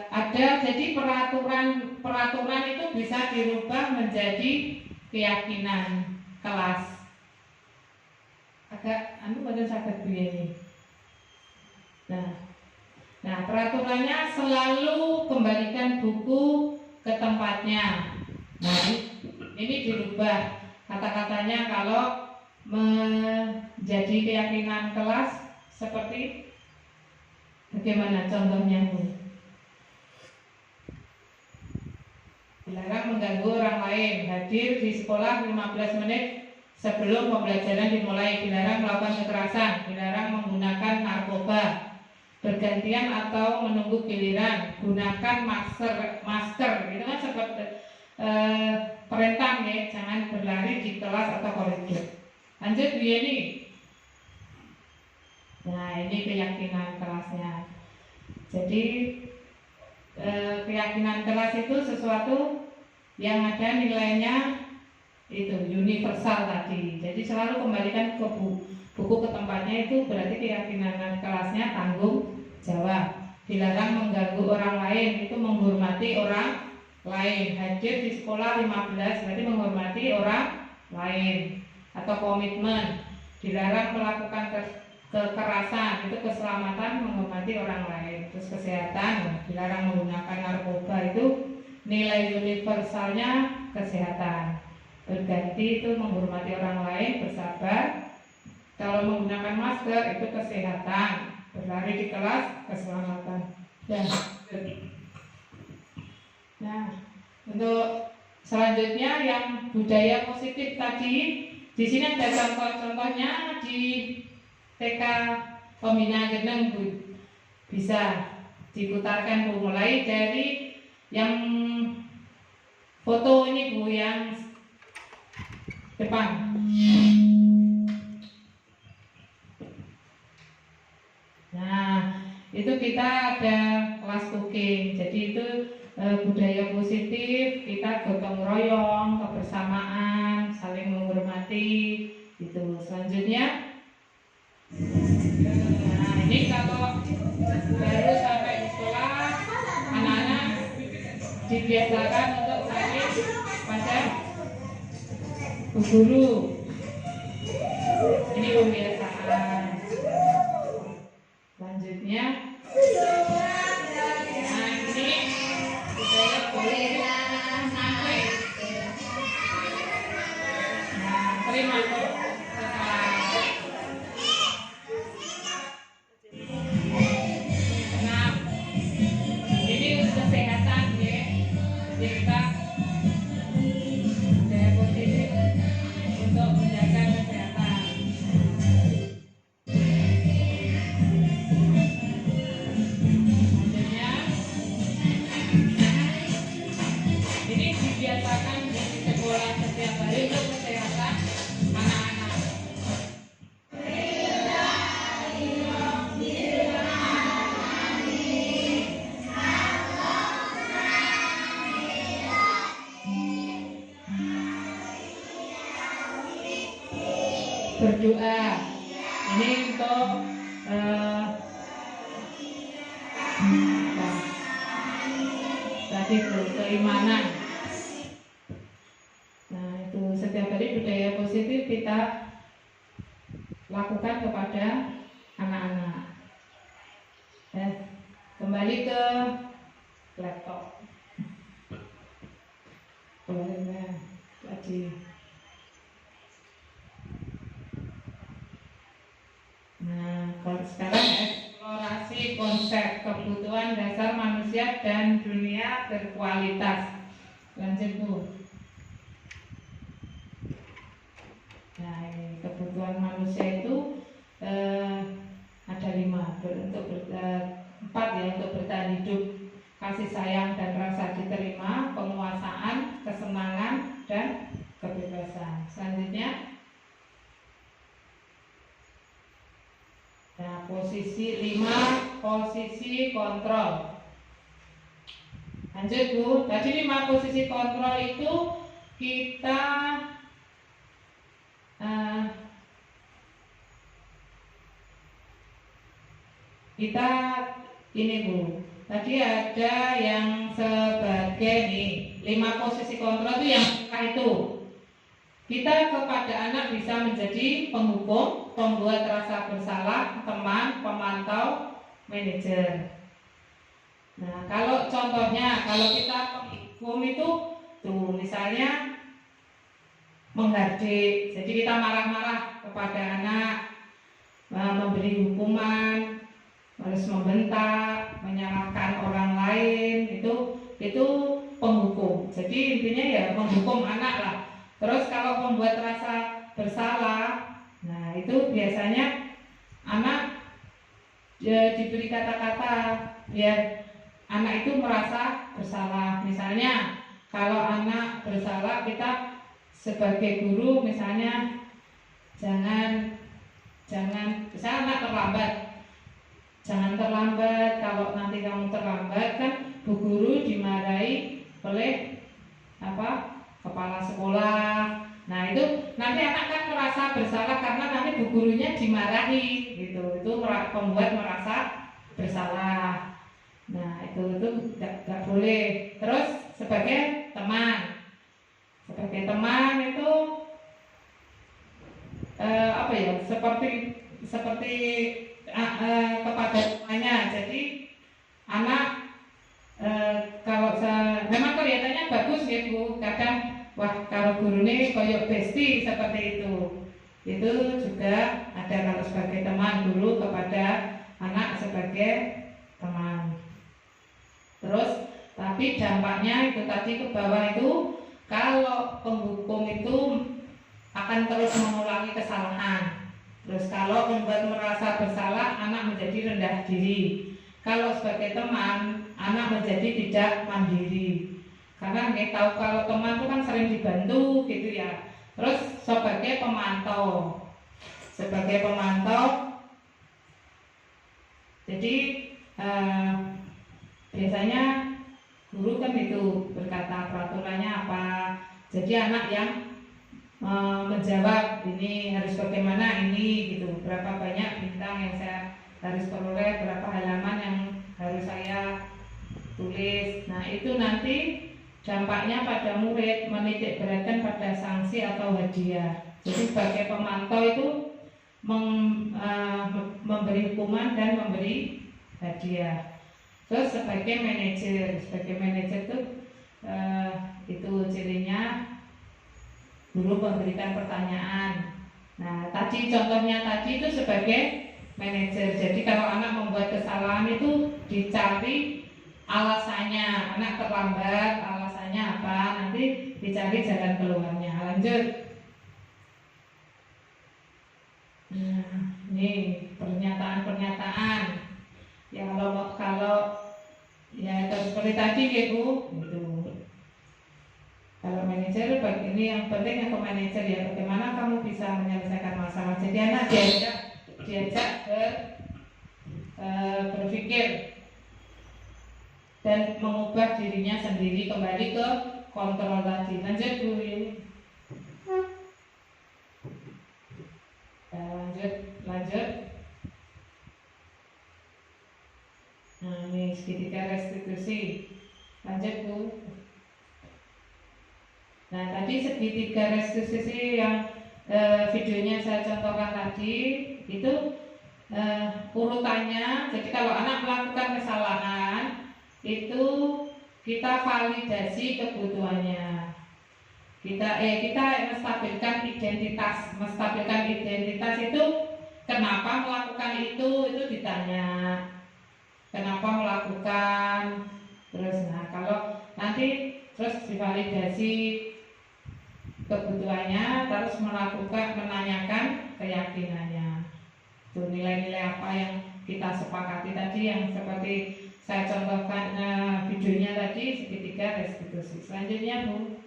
ada, jadi peraturan itu bisa dirubah menjadi keyakinan kelas. Agak pada sakit begini. Nah peraturannya selalu kembalikan buku ke tempatnya. Nah ini dirubah kata-katanya kalau menjadi keyakinan kelas seperti bagaimana contohnya Bu? Dilarang mengganggu orang lain, hadir di sekolah 15 menit sebelum pembelajaran dimulai, dilarang melakukan kekerasan, dilarang menggunakan narkoba, bergantian atau menunggu giliran, gunakan masker, itu kan seperti perintah ya, jangan berlari di kelas atau koridor. Lanjut Bu Yeni. Nah ini keyakinan kelasnya. Jadi keyakinan kelas itu sesuatu yang ada nilainya itu universal tadi. Jadi selalu kembalikan ke buku ke tempatnya, itu berarti keyakinan kelasnya tanggung jawab. Dilarang mengganggu orang lain, itu menghormati orang lain. Hadir di sekolah 15 berarti menghormati orang lain. Atau komitmen, dilarang melakukan kekerasan, itu keselamatan, menghormati orang lain. Terus kesehatan, dilarang menggunakan narkoba, itu nilai universalnya kesehatan. Berganti itu menghormati orang lain, bersabar. Kalau menggunakan masker itu kesehatan, berlari di kelas keselamatan. Nah, untuk selanjutnya yang budaya positif tadi, di sini ada contoh-contohnya di TK Pembina Geneng Bu. Bisa diputarkan Bu, mulai dari yang foto ini Bu, yang depan. Nah, itu kita ada kelas cooking. Jadi itu budaya positif, kita gotong royong, kebersamaan, saling menghormati. Itu selanjutnya. Nah, ini kalau baru sampai di sekolah, anak-anak dibiasakan untuk saling pada Bu Guru. Ini pembiasaan. Selanjutnya, nah ini budaya boleh sampai. Nah, terima kasih. Nah, ini kesehatan ya. Kita budaya positif untuk menjaga kesehatan. berdoa. Ini untuk tadi itu keimanan. Nah itu setiap hari budaya positif kita lakukan kepada anak-anak. Kembali ke laptop. Lagi. Nah, kalau sekarang eksplorasi konsep kebutuhan dasar manusia dan dunia berkualitas. Lanjut Bu. Nah, ini kebutuhan manusia itu ada 5 4 ya, untuk bertahan hidup, kasih sayang dan rasa diterima, penguasaan, kesenangan dan kebebasan. Selanjutnya, nah, posisi 5, posisi kontrol. Lanjut Bu. Tadi 5 posisi kontrol itu kita ini Bu. Tadi ada yang sebagai nih 5 posisi kontrol itu yang itu. Kita kepada anak bisa menjadi penghukum, pembuat rasa bersalah, teman, pemantau, manajer. Nah, kalau contohnya, kalau kita penghukum itu tuh misalnya menghardik. Jadi kita marah-marah kepada anak, memberi hukuman, harus membentak, menyalahkan orang lain, itu penghukum. Jadi intinya ya menghukum anak lah. Terus kalau membuat rasa bersalah, nah itu biasanya anak diberi kata-kata biar anak itu merasa bersalah. Misalnya kalau anak bersalah, kita sebagai guru misalnya jangan misalnya anak terlambat. Jangan terlambat, kalau nanti kamu terlambat kan Bu Guru dimarahi oleh kepala sekolah. Nah itu nanti anak kan merasa bersalah karena nanti Bu Gurunya dimarahi gitu. Itu pembuat merasa bersalah. Nah itu gak boleh. Terus sebagai teman itu seperti kepada temannya. Jadi anak memang kelihatannya bagus ya Bu. Kadang wah kalau guru ini koyok besti seperti itu juga ada kalau sebagai teman, guru kepada anak sebagai teman. Terus tapi dampaknya itu tadi ke bawah itu, kalau penghukum itu akan terus mengulangi kesalahan. Terus kalau membuat merasa bersalah, anak menjadi rendah diri. Kalau sebagai teman, anak menjadi tidak mandiri. Karena kita tahu kalau teman itu kan sering dibantu gitu ya. Terus sebagai pemantau, jadi biasanya guru kan itu berkata peraturannya apa. Jadi anak yang menjawab ini harus bagaimana ini gitu, berapa banyak bintang yang saya harus peroleh, berapa halaman yang harus saya tulis. Nah itu nanti dampaknya pada murid, menitik beratkan pada sanksi atau hadiah. Jadi sebagai pemantau itu memberi hukuman dan memberi hadiah. Terus sebagai manajer itu cirinya guru memberikan pertanyaan. Nah tadi contohnya itu sebagai manajer. Jadi kalau anak membuat kesalahan itu dicari alasannya. Anak terlambat, alasannya apa, nanti dicari jalan keluarnya. Lanjut. Nah ini pernyataan ya, kalau ya seperti tadi ya Bu gitu. Kalau manajer ini yang penting untuk manajer ya, bagaimana kamu bisa menyelesaikan masalah. Jadi anak diajak berpikir dan mengubah dirinya sendiri, kembali ke kontrol tadi. Lanjut Bu ini. lanjut. Nah, ini segitiga restitusi. Lanjut Bu. Nah, tadi segitiga restitusi yang videonya saya contohkan tadi itu urutannya. Jadi kalau anak melakukan kesalahan itu kita validasi kebutuhannya. Kita menstabilkan identitas itu kenapa melakukan itu ditanya. Kenapa melakukan? Terus kalau nanti terus divalidasi kebutuhannya, terus menanyakan keyakinannya. Itu nilai-nilai apa yang kita sepakati tadi yang seperti saya contohkan videonya tadi segitiga restitusi. Selanjutnya Bu.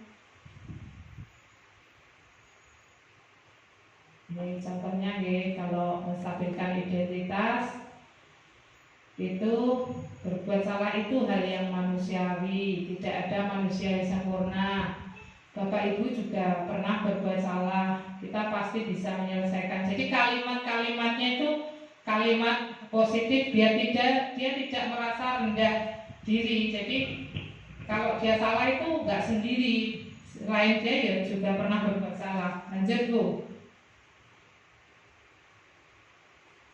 Ini contohnya kalau menstabilkan identitas itu berbuat salah itu hal yang manusiawi, tidak ada manusia yang sempurna. Bapak Ibu juga pernah berbuat salah, kita pasti bisa menyelesaikan. Jadi kalimat-kalimatnya itu kalimat positif biar dia tidak merasa rendah diri. Jadi kalau dia salah itu nggak sendiri, selain dia ya juga pernah berbuat salah. Lanjut Bu.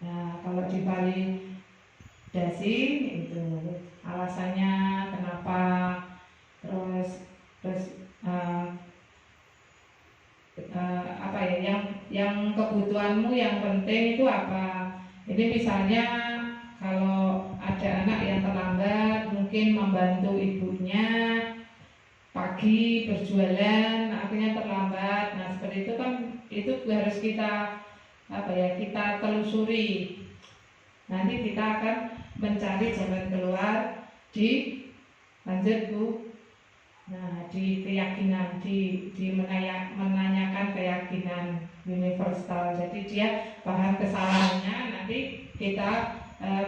Nah, kalau divalidasi itu alasannya kenapa, terus apa ya yang kebutuhanmu yang penting itu apa. Ini misalnya kalau ada anak yang terlambat, mungkin membantu ibunya pagi berjualan, akhirnya terlambat. Nah seperti itu kan itu harus kita kita telusuri. Nanti kita akan mencari jalan keluar di lanjut Bu. Nah di keyakinan, di menanyakan keyakinan universal. Jadi dia paham kesalahannya, nanti kita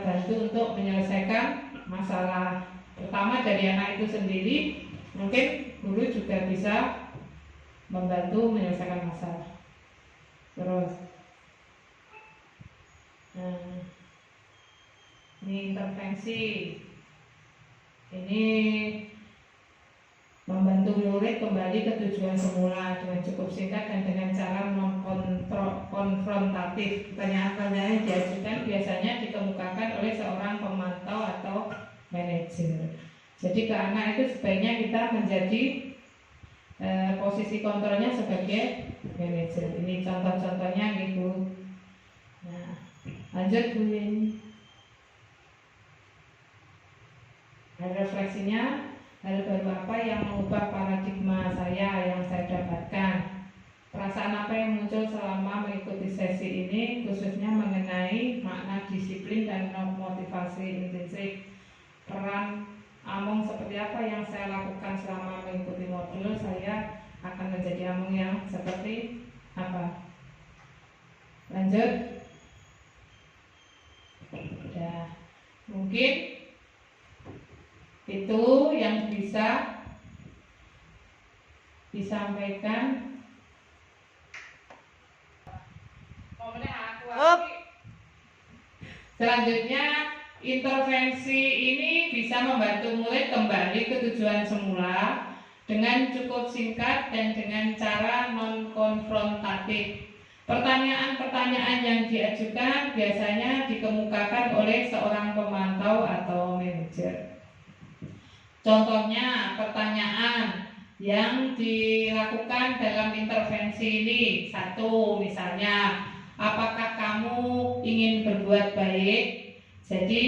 bantu untuk menyelesaikan masalah. Pertama dari anak itu sendiri, mungkin guru juga bisa membantu menyelesaikan masalah. Terus ini intervensi, ini membantu murid kembali ke tujuan semula dengan cukup singkat dan dengan cara konfrontatif. Pertanyaan-pertanyaan yang diajukan biasanya dikemukakan oleh seorang pemantau atau manajer. Jadi ke anak itu sebaiknya kita menjadi posisi kontrolnya sebagai manajer. Ini contoh-contohnya gitu. Nah, lanjut Bu. Refleksinya, hal baru apa yang mengubah paradigma saya yang saya dapatkan? Perasaan apa yang muncul selama mengikuti sesi ini, khususnya mengenai makna disiplin dan motivasi intrinsik? Peran Among seperti apa yang saya lakukan selama mengikuti modul? Saya akan menjadi Among yang seperti apa? Lanjut. Ya, mungkin itu yang bisa disampaikan. Selanjutnya, intervensi ini bisa membantu murid kembali ke tujuan semula dengan cukup singkat dan dengan cara non-konfrontatif. Pertanyaan-pertanyaan yang diajukan biasanya dikemukakan oleh seorang pemantau atau manajer. Contohnya pertanyaan yang dilakukan dalam intervensi ini. Satu, misalnya, apakah kamu ingin berbuat baik? Jadi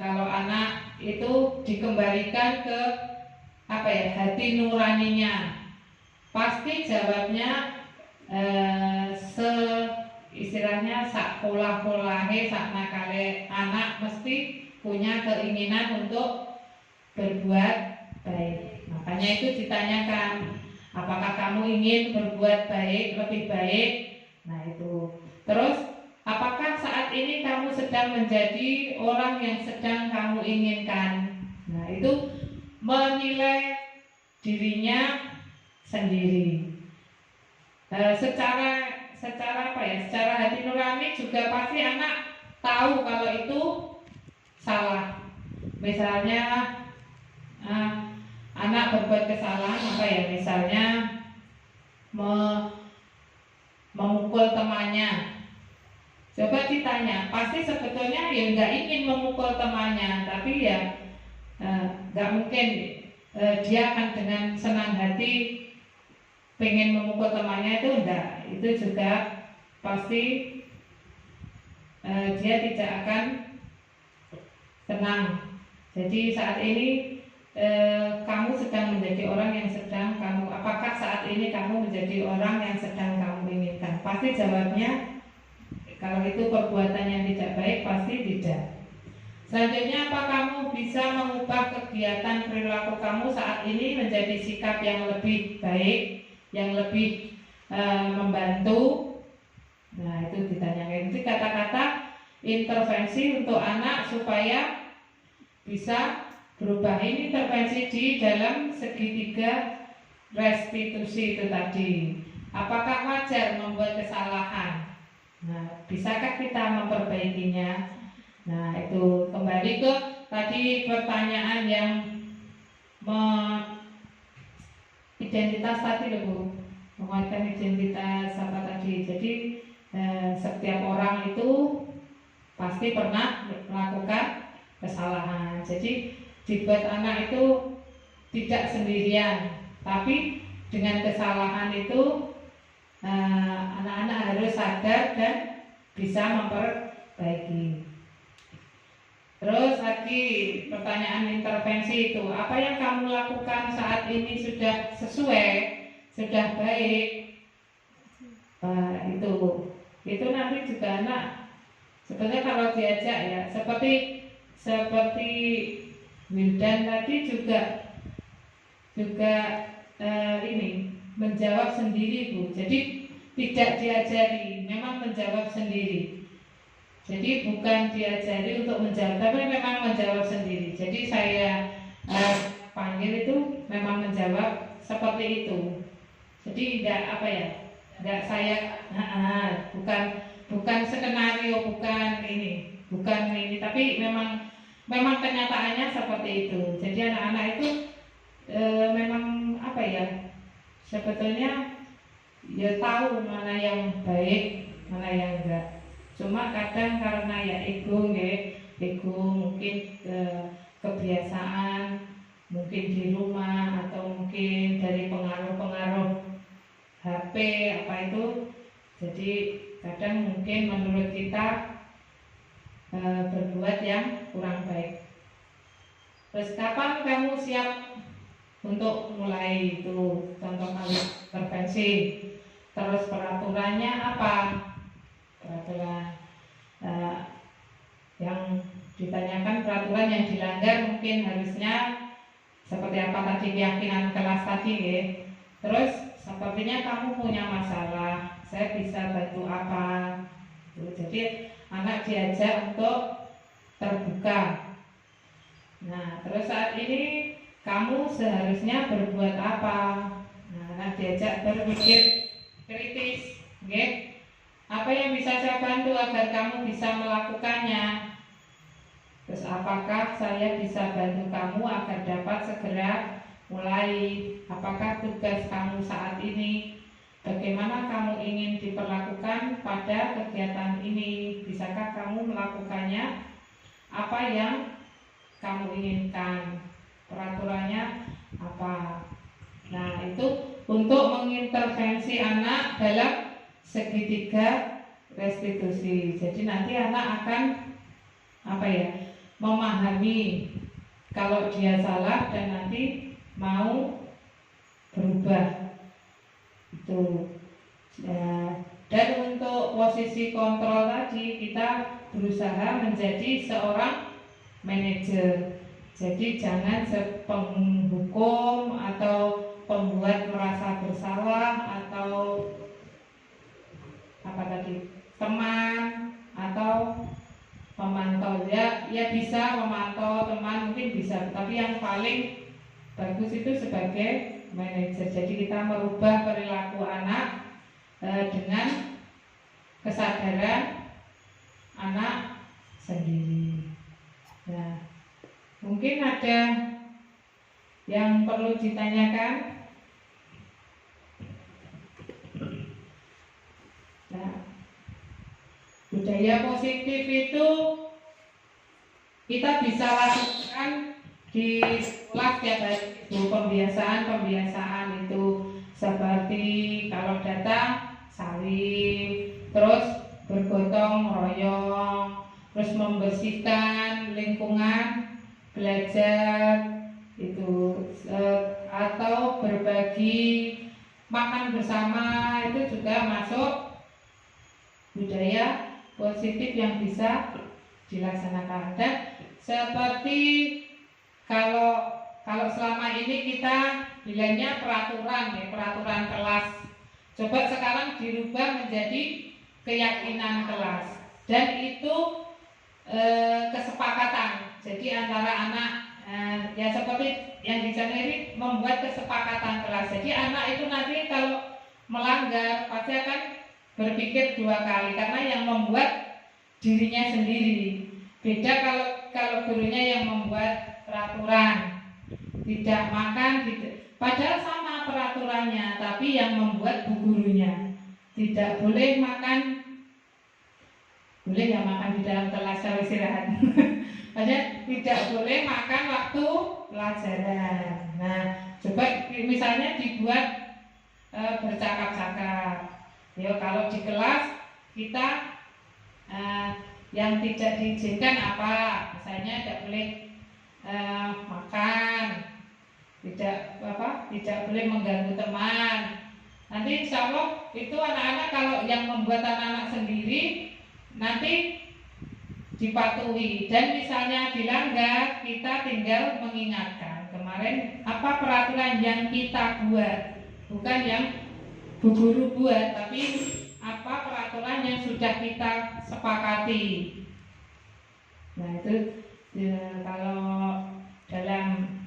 kalau anak itu dikembalikan ke hati nuraninya, pasti jawabnya istilahnya sak pola-polahe sak nakale. Anak mesti punya keinginan untuk berbuat baik. Makanya itu ditanyakan, apakah kamu ingin berbuat baik, lebih baik? Nah itu. Terus, apakah saat ini kamu sedang menjadi orang yang sedang kamu inginkan? Nah itu menilai dirinya sendiri. secara apa ya, secara hati nurani juga pasti anak tahu kalau itu salah. Misalnya anak berbuat kesalahan apa ya, misalnya memukul temannya. Coba ditanya, pasti sebetulnya ya nggak ingin memukul temannya, tapi ya nggak mungkin dia akan dengan senang hati pengen memukul temannya, itu enggak. Itu juga pasti dia tidak akan tenang. Jadi saat ini kamu sedang menjadi orang yang sedang kamu, apakah saat ini kamu menjadi orang yang sedang kamu inginkan? Pasti jawabnya, kalau itu perbuatan yang tidak baik, pasti tidak. Selanjutnya, apa kamu bisa mengubah kegiatan perilaku kamu saat ini menjadi sikap yang lebih baik, yang lebih membantu? Nah, itu ditanyakan. Itu kata-kata intervensi untuk anak supaya bisa berubah. Ini intervensi di dalam segitiga restitusi itu tadi. Apakah wajar membuat kesalahan? Nah, bisakah kita memperbaikinya? Nah, itu kembali ke tadi pertanyaan yang identitas tadi loh Bu, menguatkan identitas apa tadi. Jadi setiap orang itu pasti pernah melakukan kesalahan. Jadi dibuat anak itu tidak sendirian, tapi dengan kesalahan itu anak-anak harus sadar dan bisa memperbaiki. Terus lagi pertanyaan intervensi itu, apa yang kamu lakukan saat ini sudah sesuai, sudah baik? Itu nanti juga anak sebetulnya kalau diajak ya, seperti Wildan tadi juga ini menjawab sendiri Bu. Jadi tidak diajari, memang menjawab sendiri. Jadi bukan diajari untuk menjawab, tapi memang menjawab sendiri. Jadi saya panggil itu memang menjawab seperti itu. Jadi tidak saya bukan skenario, bukan ini, tapi memang kenyataannya seperti itu. Jadi anak-anak itu memang sebetulnya ya tahu mana yang baik, mana yang enggak. Cuma kadang karena ya ego mungkin kebiasaan, mungkin di rumah atau mungkin dari pengaruh-pengaruh HP itu, jadi kadang mungkin menurut kita berbuat yang kurang baik. Terus kapan kamu siap untuk mulai itu? Contoh kali intervensi. Terus peraturannya apa? Peraturan yang ditanyakan, peraturan yang dilanggar mungkin harusnya seperti apa tadi, keyakinan kelas tadi ya. Terus sepertinya kamu punya masalah, saya bisa bantu apa? Jadi anak diajak untuk terbuka. Nah, terus saat ini kamu seharusnya berbuat apa? Nah, anak diajak berpikir kritis, okay? Apa yang bisa saya bantu agar kamu bisa melakukannya? Terus apakah saya bisa bantu kamu agar dapat segera mulai? Apakah tugas kamu saat ini? Bagaimana kamu ingin diperlakukan pada kegiatan ini? Bisakah kamu melakukannya? Apa yang kamu inginkan? Peraturannya apa? Nah, itu untuk mengintervensi anak dalam segitiga restitusi. Jadi nanti anak akan memahami kalau dia salah dan nanti mau berubah itu ya. Dan untuk posisi kontrol tadi kita berusaha menjadi seorang manajer. Jadi jangan penghukum atau pembuat merasa bersalah atau teman atau pemantau. Ya bisa memantau teman, mungkin bisa, tapi yang paling bagus itu sebagai manajer. Jadi kita merubah perilaku anak dengan kesadaran anak sendiri. Nah, mungkin ada yang perlu ditanyakan. Nah, budaya positif itu kita bisa lakukan di sekolah tiap hari itu pembiasaan itu seperti kalau datang salim, terus bergotong royong, terus membersihkan lingkungan belajar itu, atau berbagi makan bersama itu juga masuk budaya positif yang bisa dilaksanakan. Dan seperti kalau selama ini kita bilangnya peraturan kelas, coba sekarang dirubah menjadi keyakinan kelas, dan itu kesepakatan. Jadi antara anak ya seperti yang di sana ini membuat kesepakatan kelas. Jadi anak itu nanti kalau melanggar pasti akan berpikir dua kali karena yang membuat dirinya sendiri. Beda kalau gurunya yang membuat peraturan, tidak makan, padahal sama peraturannya, tapi yang membuat bu gurunya. Tidak boleh makan, boleh ya makan di dalam kelas kalau istirahat. Padahal tidak boleh makan waktu pelajaran. Nah, coba misalnya dibuat bercakap-cakap. Ya, kalau di kelas kita yang tidak diizinkan apa? Misalnya tidak boleh makan, tidak boleh mengganggu teman. Nanti insya Allah itu anak-anak kalau yang membuat anak-anak sendiri nanti dipatuhi, dan misalnya dilanggar kita tinggal mengingatkan kemarin apa peraturan yang kita buat, bukan yang bu guru buat, tapi apa peraturan yang sudah kita sepakati. Nah itu kalau dalam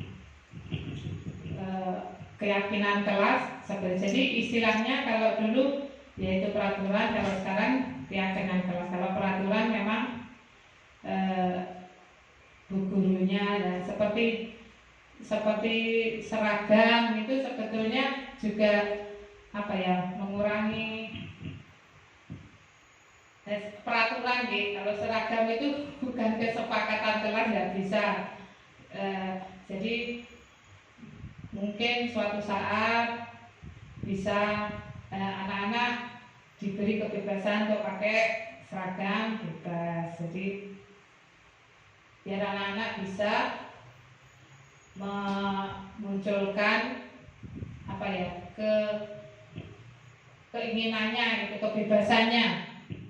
keyakinan kelas seperti, jadi istilahnya kalau dulu yaitu peraturan, kalau sekarang keyakinan kelas. Kalau peraturan memang bu gurunya, dan seperti seragam itu sebetulnya juga apa ya, mengurangi peraturan gitu. Kalau seragam itu bukan kesepakatan kelas, nggak bisa. Jadi mungkin suatu saat bisa anak-anak diberi kebebasan untuk pakai seragam bebas. Jadi biar anak-anak bisa memunculkan apa ya, keinginannya, gitu, kebebasannya.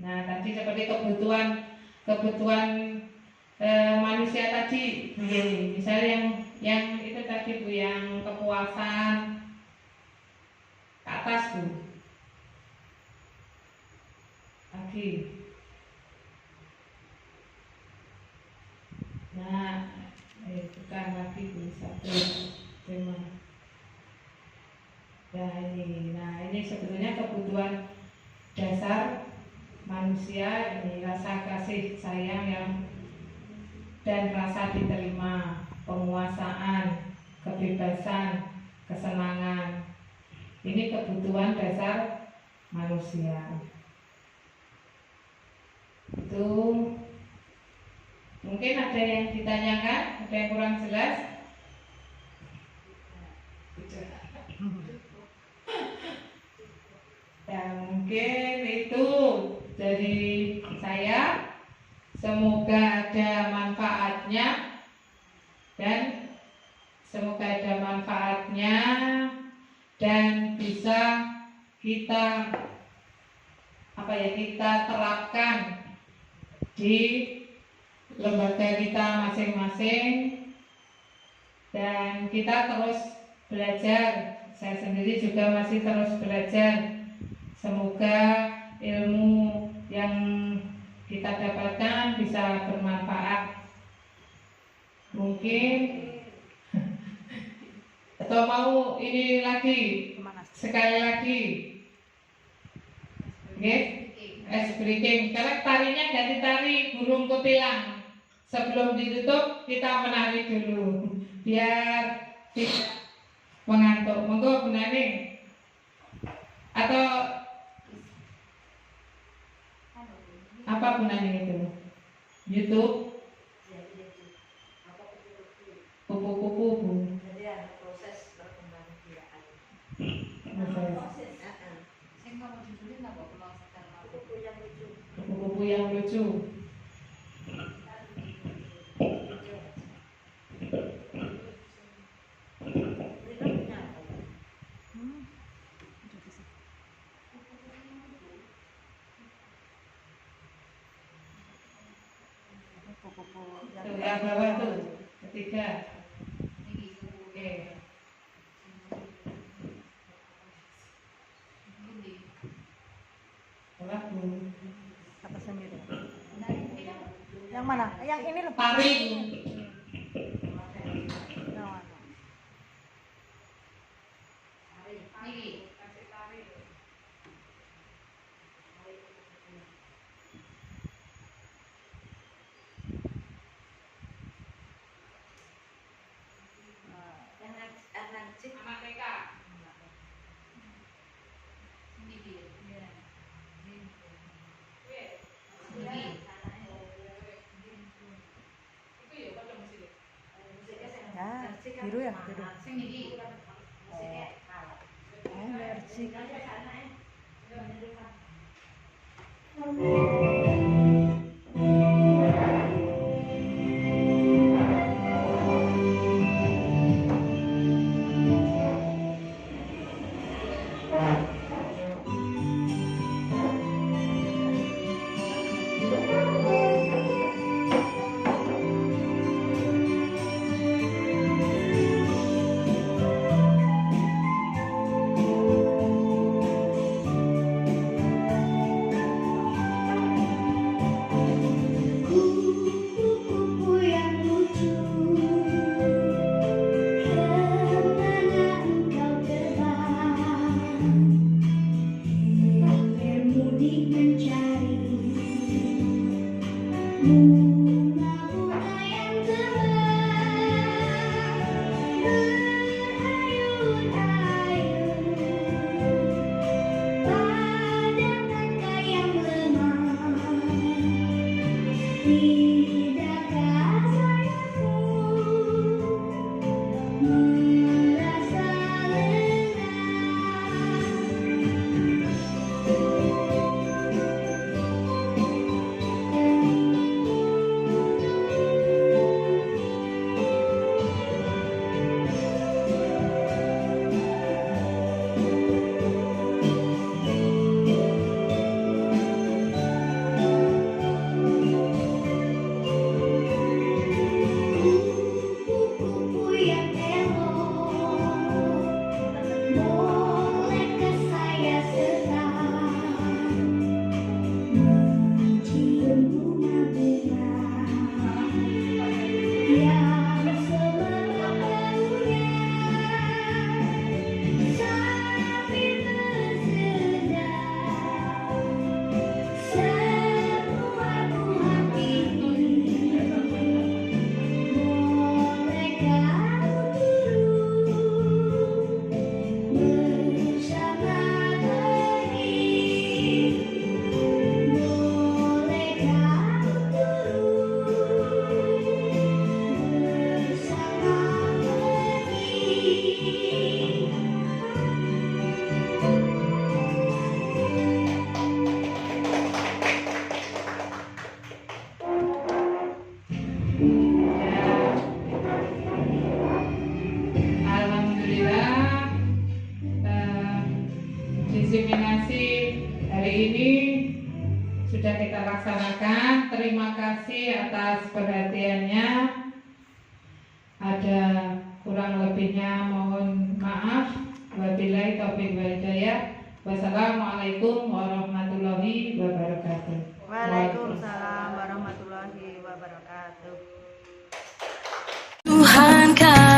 Nah tadi seperti kebutuhan manusia tadi, misalnya yang itu tadi Bu, yang kepuasan ke atas Bu lagi. Nah bukan lagi Bu, satu tema. Nah ini sebetulnya kebutuhan dasar manusia, ini rasa kasih sayang yang dan rasa diterima, penguasaan, kebebasan, kesenangan. Ini kebutuhan dasar manusia. Itu mungkin ada yang ditanyakan, ada yang kurang jelas. Ya mungkin itu dari saya. Semoga ada manfaatnya, dan semoga ada manfaatnya dan bisa kita kita terapkan di lembaga kita masing-masing, dan kita terus belajar. Saya sendiri juga masih terus belajar. Semoga ilmu yang kita dapatkan bisa bermanfaat. Mungkin atau mau ini lagi sekali lagi, oke? ice breaking. Karena tarinya ganti tari burung kutilang. Sebelum ditutup kita menari dulu biar tidak mengantuk. Monggo Bu Nani. Atau apa Bu Nani itu? YouTube, kupu-kupu Bu. Jadi ada proses perkembangbiakan. Kupu-kupu yang lucu. Tuh, yang bawah tuh, ketiga. Oke. Lagu. Apa sendiri? Yang mana? Yang ini loh. Tarik. Yang mana? Anak TK. Ya, biru ya, biru. Energi. Kupu-kupu yang lucu, kemana engkau terbang? Bermudik mencari bunga-bunga yang terbang, berayun-ayun pada tangga yang lemah. Tidakkah sayangku merasa kupu-kupu yang elok, bolehkah saya sedang mencium bunga-bunga yang semerbak baunya sambil bersedang sebuah hati. Bolehkah turun bersama pergi? Bolehkah turun bersama Alhamdulillah, diseminasi hari ini sudah kita laksanakan. Terima kasih atas perhatiannya. Ada kurang lebihnya mohon maaf. Wabillahi taufiq wal hidayah. Wassalamualaikum warahmatullahi wabarakatuh. Waalaikumsalam warahmatullahi wabarakatuh. Tuhan kau